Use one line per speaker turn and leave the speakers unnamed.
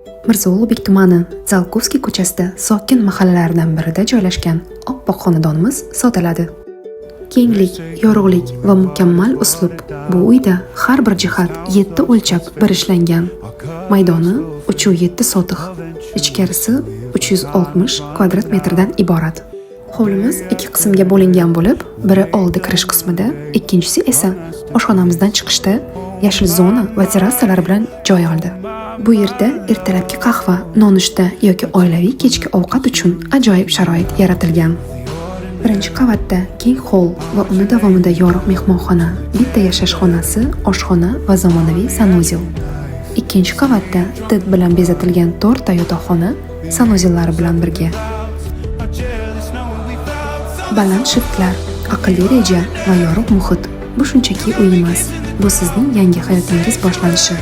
Mirzo Ulug'bek tumani Tsiolkovskiy ko'chasida sokin mahallalardan birida joylashgan oppoq xonadonimiz sotiladi. Kenglik, yorug'lik va mukammal uslub. Bu uyda har bir jihat 7 o'lchab bir ishlangan. Maydoni 3,7 sotix. Ichkarisi 360 kvadrat metrdan iborat. Hovlimiz 2 qismga bo'lingan bo'lib, biri oldi kirish qismida, ikkinchisi esa oshxonamizdan chiqishda yashil zona va terrasalar bilan joy oldi. Bu yerda ertalabki qahva, nonushta yoki oilaviy kechki ovqat uchun ajoyib sharoit yaratilgan. Birinchi qavatda keng xoll va uni davomida yorug' mehmonxona, bitta yashash xonasi, oshxona va zamonaviy sanuzel. Ikkinchi qavatda did bilan bezatilgan 4 ta yotoqxona sanuzellari bilan birga. Baland shiftlar, aqlli reja va yorug' muhit. Bu shunchaki uy emas, bu sizning yangi hayotingiz boshlanishi.